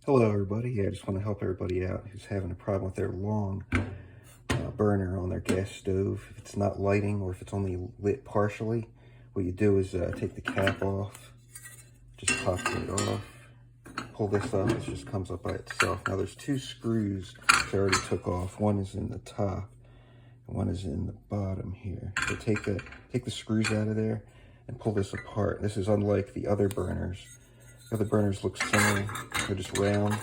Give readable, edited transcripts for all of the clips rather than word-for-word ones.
Hello everybody. I just want to help everybody out who's having a problem with their long burner on their gas stove. If it's not lighting or if it's only lit partially, what you do is take the cap off, just pop it off, pull this up, it just comes up by itself. Now there's two screws which I already took off. One is in the top and one is in the bottom here. So take the screws out of there and pull this apart. This is unlike the other burners. The other burners look similar, they're just round,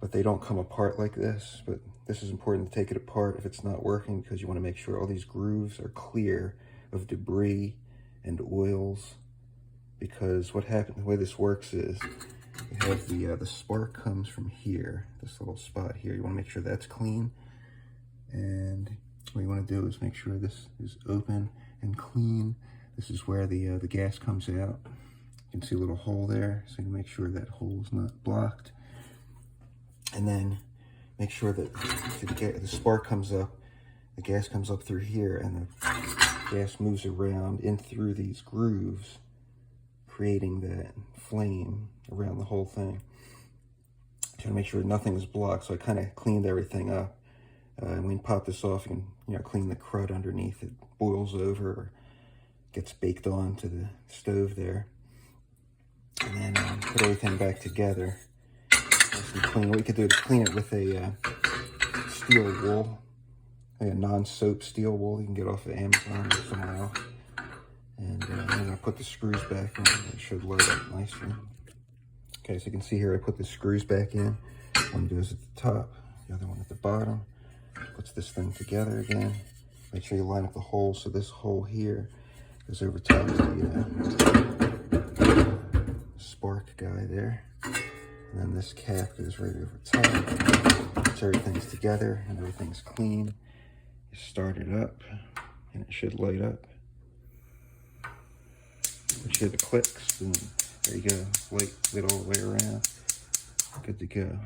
but they don't come apart like this. But this is important to take it apart if it's not working, because you want to make sure all these grooves are clear of debris and oils. Because what happens, the way this works is, you have the spark comes from here, this little spot here. You want to make sure that's clean, and what you want to do is make sure this is open and clean. This is where the gas comes out. You can see a little hole there, so you make sure that hole is not blocked. And then make sure that the spark comes up, the gas comes up through here, and the gas moves around in through these grooves, creating that flame around the whole thing. Trying to make sure nothing is blocked, so I kind of cleaned everything up. And when you pop this off, you can clean the crud underneath. It boils over or gets baked onto the stove there. And then put everything back together. Nice and clean. What you could do to clean it with a steel wool, like a non-soap steel wool you can get off of Amazon or somewhere else. And I'm going to put the screws back in. It should load up nicely. Okay, so you can see here I put the screws back in. One goes at the top, the other one at the bottom. Puts this thing together again. Make sure you line up the holes, so this hole here goes over top of the spark guy there, and then this cap goes right over top. So everything's together and everything's clean. You start it up and it should light up. You hear the clicks, boom, there you go, light all the way around, good to go.